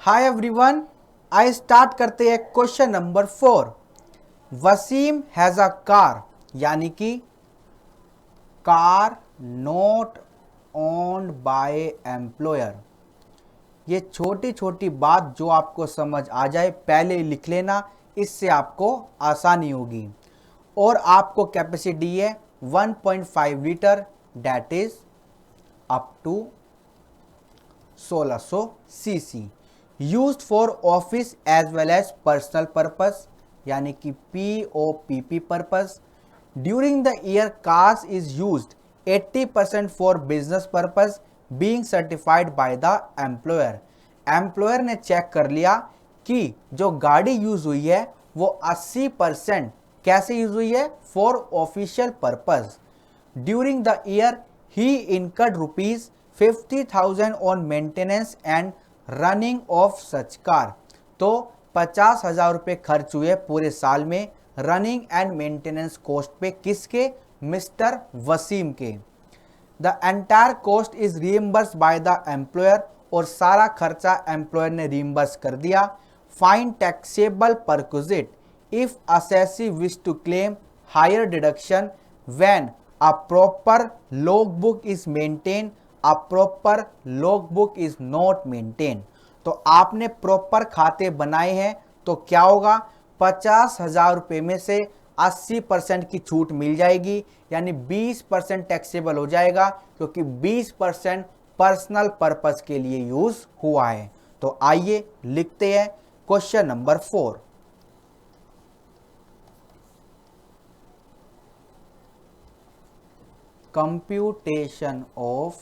Hi everyone, आई स्टार्ट करते हैं question number 4। Wasim has a car, यानी कि car not owned by employer. ये छोटी छोटी बात जो आपको समझ आ जाए पहले ही लिख लेना, इससे आपको आसानी होगी। और आपको कैपेसिटी है 1.5 litre, that is up to 1600 cc, used for office as well as personal purpose, यानी कि POPP purpose. During the year cars is used 80% for business purpose, being certified by the employer. Employer ने check कर लिया कि जो गाड़ी use हुई है वो 80% कैसे यूज हुई है, for official purpose. During the year he incurred rupees 50,000 on maintenance and running of such car. तो 50,000 रुपये खर्च हुए पूरे साल में रनिंग एंड मेंटेनेंस कॉस्ट पे, किसके? मिस्टर वसीम के। The entire cost is reimburse by the employer, और सारा खर्चा एम्प्लॉयर ने रीइंबर्स कर दिया। Fine taxable perquisite if assessee wish to claim higher deduction when a proper logbook is maintained, a proper logbook is not maintained। तो आपने proper खाते बनाए हैं तो क्या होगा, 50,000 रुपये में से 80% की छूट मिल जाएगी, यानी 20% टैक्सेबल हो जाएगा, क्योंकि 20% पर्सनल पर्पस के लिए यूज हुआ है। तो आइए लिखते हैं question number 4। Computation of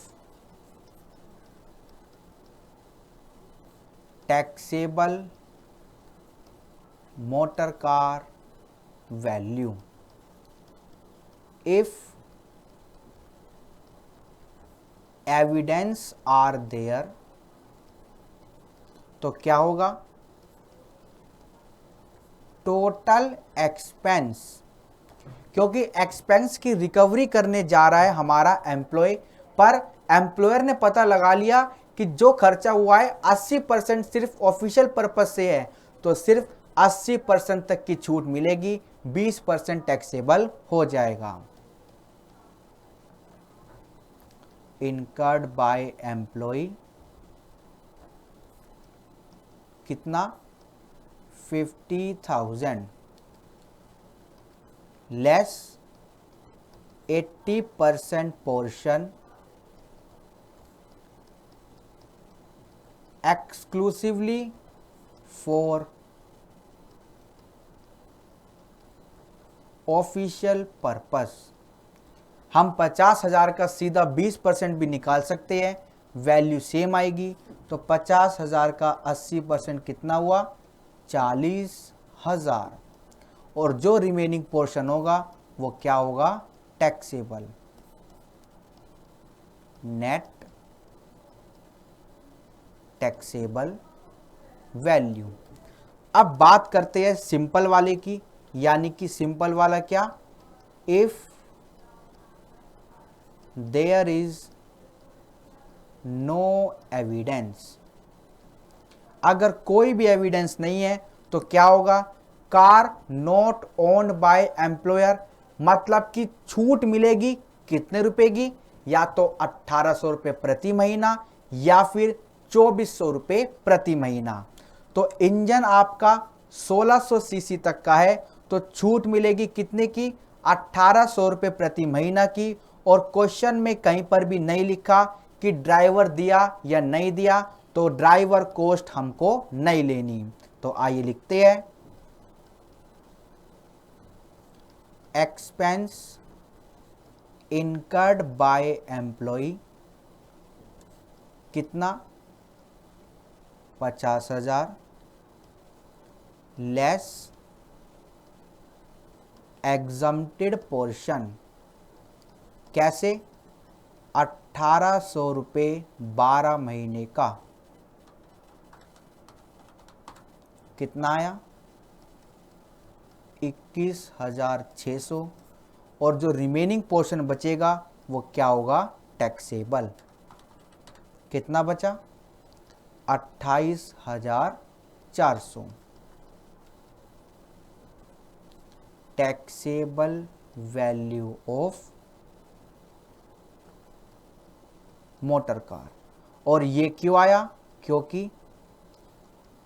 taxable motor car value. If evidence are there, तो क्या होगा, टोटल एक्सपेंस, क्योंकि एक्सपेंस की रिकवरी करने जा रहा है हमारा एम्प्लॉय, पर एम्प्लॉयर ने पता लगा लिया कि जो खर्चा हुआ है 80% सिर्फ ऑफिशियल पर्पस से है, तो सिर्फ 80% तक की छूट मिलेगी, 20% टैक्सेबल हो जाएगा। इनकर्ड बाय एम्प्लॉय कितना, 50,000 less 80% portion exclusively for official purpose. हम 50,000 का सीधा 20% भी निकाल सकते हैं, वैल्यू सेम आएगी। तो 50,000 का 80% कितना हुआ, 40,000, और जो रिमेनिंग पोर्शन होगा वो क्या होगा, टैक्सेबल। Net taxable value. अब बात करते हैं सिंपल वाले की, यानी कि सिंपल वाला क्या, if there is no evidence. अगर कोई भी एविडेंस नहीं है तो क्या होगा, car not owned by employer, मतलब कि छूट मिलेगी कितने रुपए की, या तो 1800 रुपये प्रति महीना या फिर 2400 रुपये प्रति महीना। तो इंजन आपका 1600 सीसी तक का है, तो छूट मिलेगी कितने की, 1800 रुपये प्रति महीना की। और क्वेश्चन में कहीं पर भी नहीं लिखा कि ड्राइवर दिया या नहीं दिया, तो ड्राइवर कॉस्ट हमको नहीं लेनी। तो आइए लिखते हैं, एक्सपेंस इनकर्ड बाय एम्प्लॉय कितना, 50,000 लेस एग्जम्प्टेड पोर्शन, कैसे, 1800 रुपये 12 महीने का, कितना आया, 21,600, और जो रिमेनिंग पोर्शन बचेगा वो क्या होगा, टैक्सेबल। कितना बचा, 28,400 taxable value of motor car. और ये क्यों आया? क्योंकि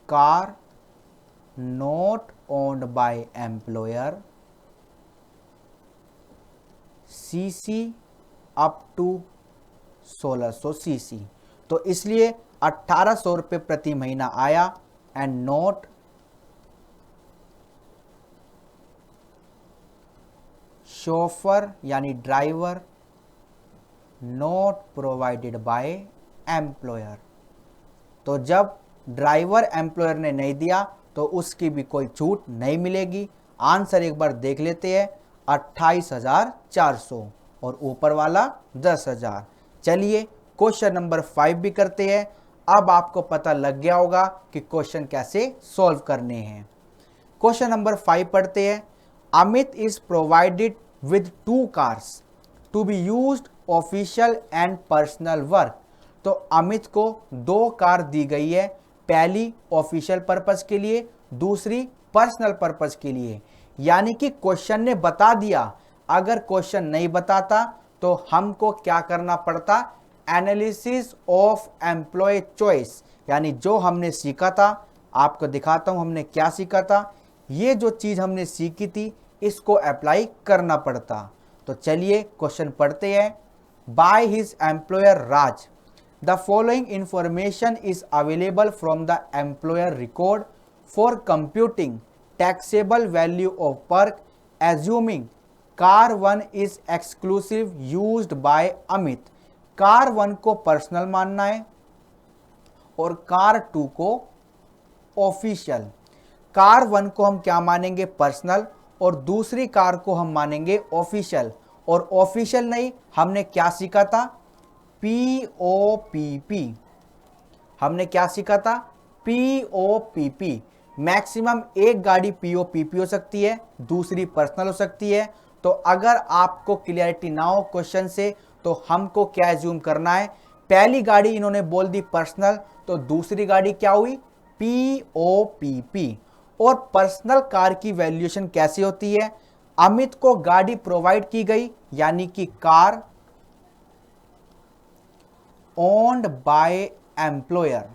car not owned by employer, cc up to 1600 cc, तो इसलिए 1800 रुपये प्रति महीना आया। एंड नॉट शोफर यानी driver not provided by employer. तो जब ड्राइवर एम्प्लॉयर ने नहीं दिया तो उसकी भी कोई छूट नहीं मिलेगी। आंसर एक बार देख लेते हैं, 28,400 और ऊपर वाला 10,000। चलिए क्वेश्चन नंबर 5 भी करते हैं। अब आपको पता लग गया होगा कि क्वेश्चन कैसे सॉल्व करने हैं। क्वेश्चन नंबर 5 पढ़ते हैं। Amit is provided with 2 cars to be used official and personal work. तो अमित को 2 कार दी गई है, पहली ऑफिशियल पर्पस के लिए, दूसरी पर्सनल पर्पस के लिए। यानी कि क्वेश्चन ने बता दिया। अगर क्वेश्चन नहीं बताता तो हमको क्या करना पड़ता? एनालिसिस ऑफ एम्प्लॉय चॉइस, यानी जो हमने सीखा था, आपको दिखाता हूं हमने क्या सीखा था। ये जो चीज हमने सीखी थी इसको अप्लाई करना पड़ता। तो चलिए क्वेश्चन पढ़ते हैं। By his employer Raj, the following information is available from the employer record for computing taxable value of work, assuming car 1 is exclusive used by Amit. Car 1 को पर्सनल मानना है और कार 2 को ऑफिशियल। कार 1 को हम क्या मानेंगे? पर्सनल, और दूसरी कार को हम मानेंगे ऑफिशियल। और ऑफिशियल नहीं, हमने क्या सीखा था? पीओपीपी। हमने क्या सीखा था? पीओपीपी। मैक्सिमम एक गाड़ी पीओपीपी हो सकती है, दूसरी पर्सनल हो सकती है। तो अगर आपको क्लियरिटी ना हो क्वेश्चन से तो हमको क्या एज्यूम करना है? पहली गाड़ी इन्होंने बोल दी पर्सनल, तो दूसरी गाड़ी क्या हुई? पीओपीपी। और पर्सनल कार की वैल्यूएशन कैसी होती है? अमित को गाड़ी प्रोवाइड की गई, यानी कि कार ओन्ड बाय एम्प्लॉयर।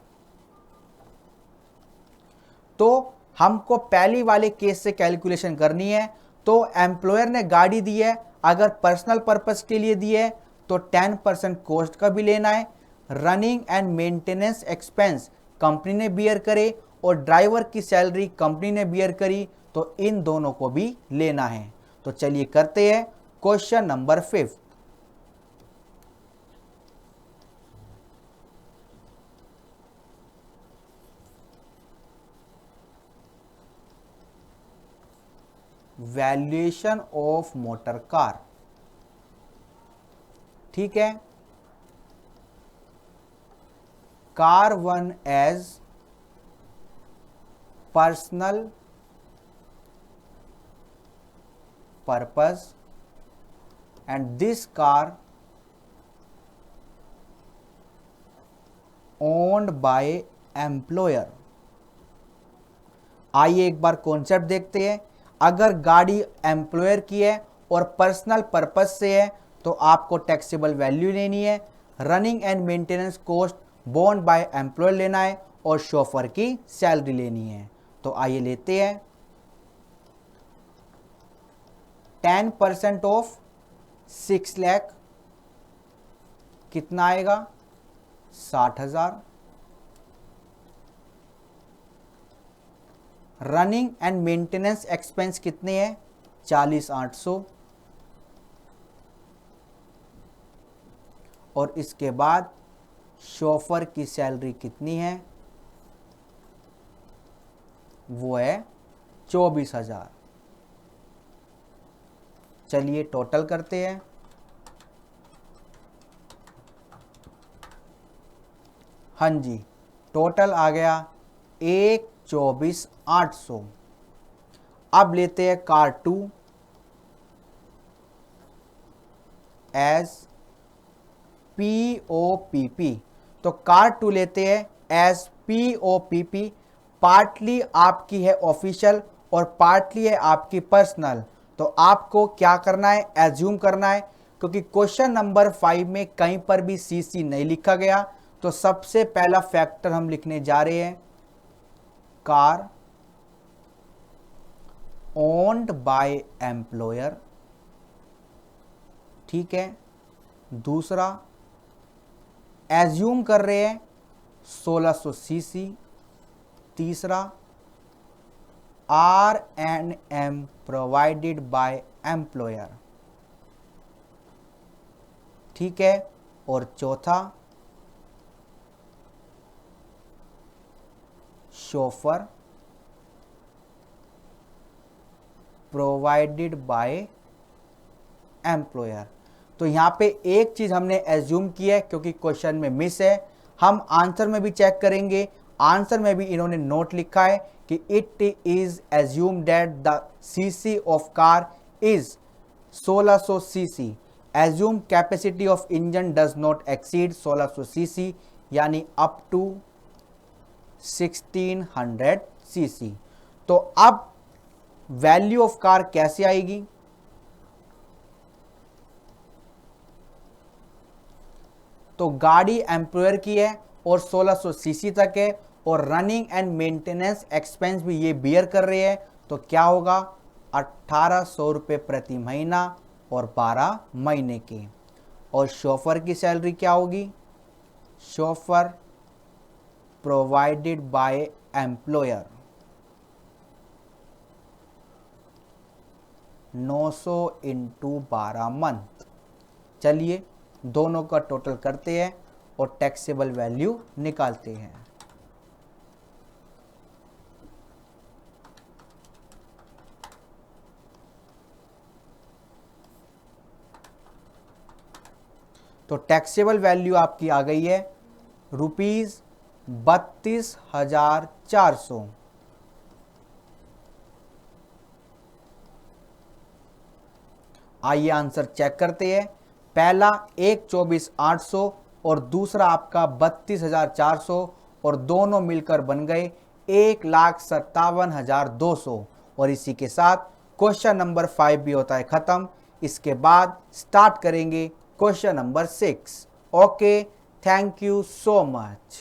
तो हमको पहली वाले केस से कैलकुलेशन करनी है। तो एम्प्लॉयर ने गाड़ी दी है, अगर पर्सनल पर्पस के लिए दी है तो 10% कॉस्ट का भी लेना है। Running and maintenance expense company ने बियर करे और ड्राइवर की सैलरी कंपनी ने बियर करी, तो इन दोनों को भी लेना है। तो चलिए करते हैं question number 5। Valuation of motor car. ठीक है, car 1 as personal purpose and this car owned by employer. आइए एक बार कॉन्सेप्ट देखते हैं। अगर गाड़ी एम्प्लॉयर की है और पर्सनल पर्पस से है तो आपको टैक्सेबल वैल्यू लेनी है, running and maintenance cost borne by employer लेना है और शोफर की सैलरी लेनी है। तो आइए लेते हैं। 10% ऑफ 6 लाख कितना आएगा? 60,000। रनिंग एंड मेंटेनेंस एक्सपेंस कितने हैं? 40,800। और इसके बाद शोफर की सैलरी कितनी है? वो है 24,000। चलिए टोटल करते हैं। हाँ जी, टोटल आ गया 1,24,800। अब लेते हैं कार 2 एज पीओपीपी। तो कार 2 लेते हैं एज POPP पार्टली आपकी है ऑफिशियल और पार्टली है आपकी पर्सनल। तो आपको क्या करना है, एज्यूम करना है, क्योंकि क्वेश्चन नंबर 5 में कहीं पर भी CC नहीं लिखा गया। तो सबसे पहला फैक्टर हम लिखने जा रहे हैं कार ओन्ड बाय एम्प्लॉयर, ठीक है। दूसरा एज्यूम कर रहे हैं 1600 सीसी। तीसरा R&M प्रोवाइडेड बाय एम्प्लॉयर, ठीक है। और चौथा शोफर प्रोवाइडेड बाय एम्प्लॉयर। तो यहां पे एक चीज हमने एज्यूम की है क्योंकि क्वेश्चन में मिस है। हम आंसर में भी चेक करेंगे, आंसर में भी इन्होंने नोट लिखा है कि it is assume that the CC of car is 1600 CC. Assume capacity of engine does not exceed 1600 CC, यानी अप टू 1600 सीसी। तो अब वैल्यू ऑफ कार कैसे आएगी? तो गाड़ी एम्प्लॉयर की है और 1600 सीसी तक है और रनिंग एंड मेंटेनेंस एक्सपेंस भी ये बियर कर रहे हैं। तो क्या होगा, 1800 रुपये प्रति महीना और 12 महीने की। और शोफर की सैलरी क्या होगी? Chauffeur provided by employer 900 into 12 month. चलिए दोनों का टोटल करते हैं और टैक्सेबल वैल्यू निकालते हैं। तो टैक्सेबल वैल्यू आपकी आ गई है ₹32,400। आइए आंसर चेक करते हैं। पहला 1,24,800 और दूसरा आपका 32,400 और दोनों मिलकर बन गए 1,57,200। और इसी के साथ क्वेश्चन नंबर 5 भी होता है खत्म। इसके बाद स्टार्ट करेंगे question number 6। Okay, thank you so much.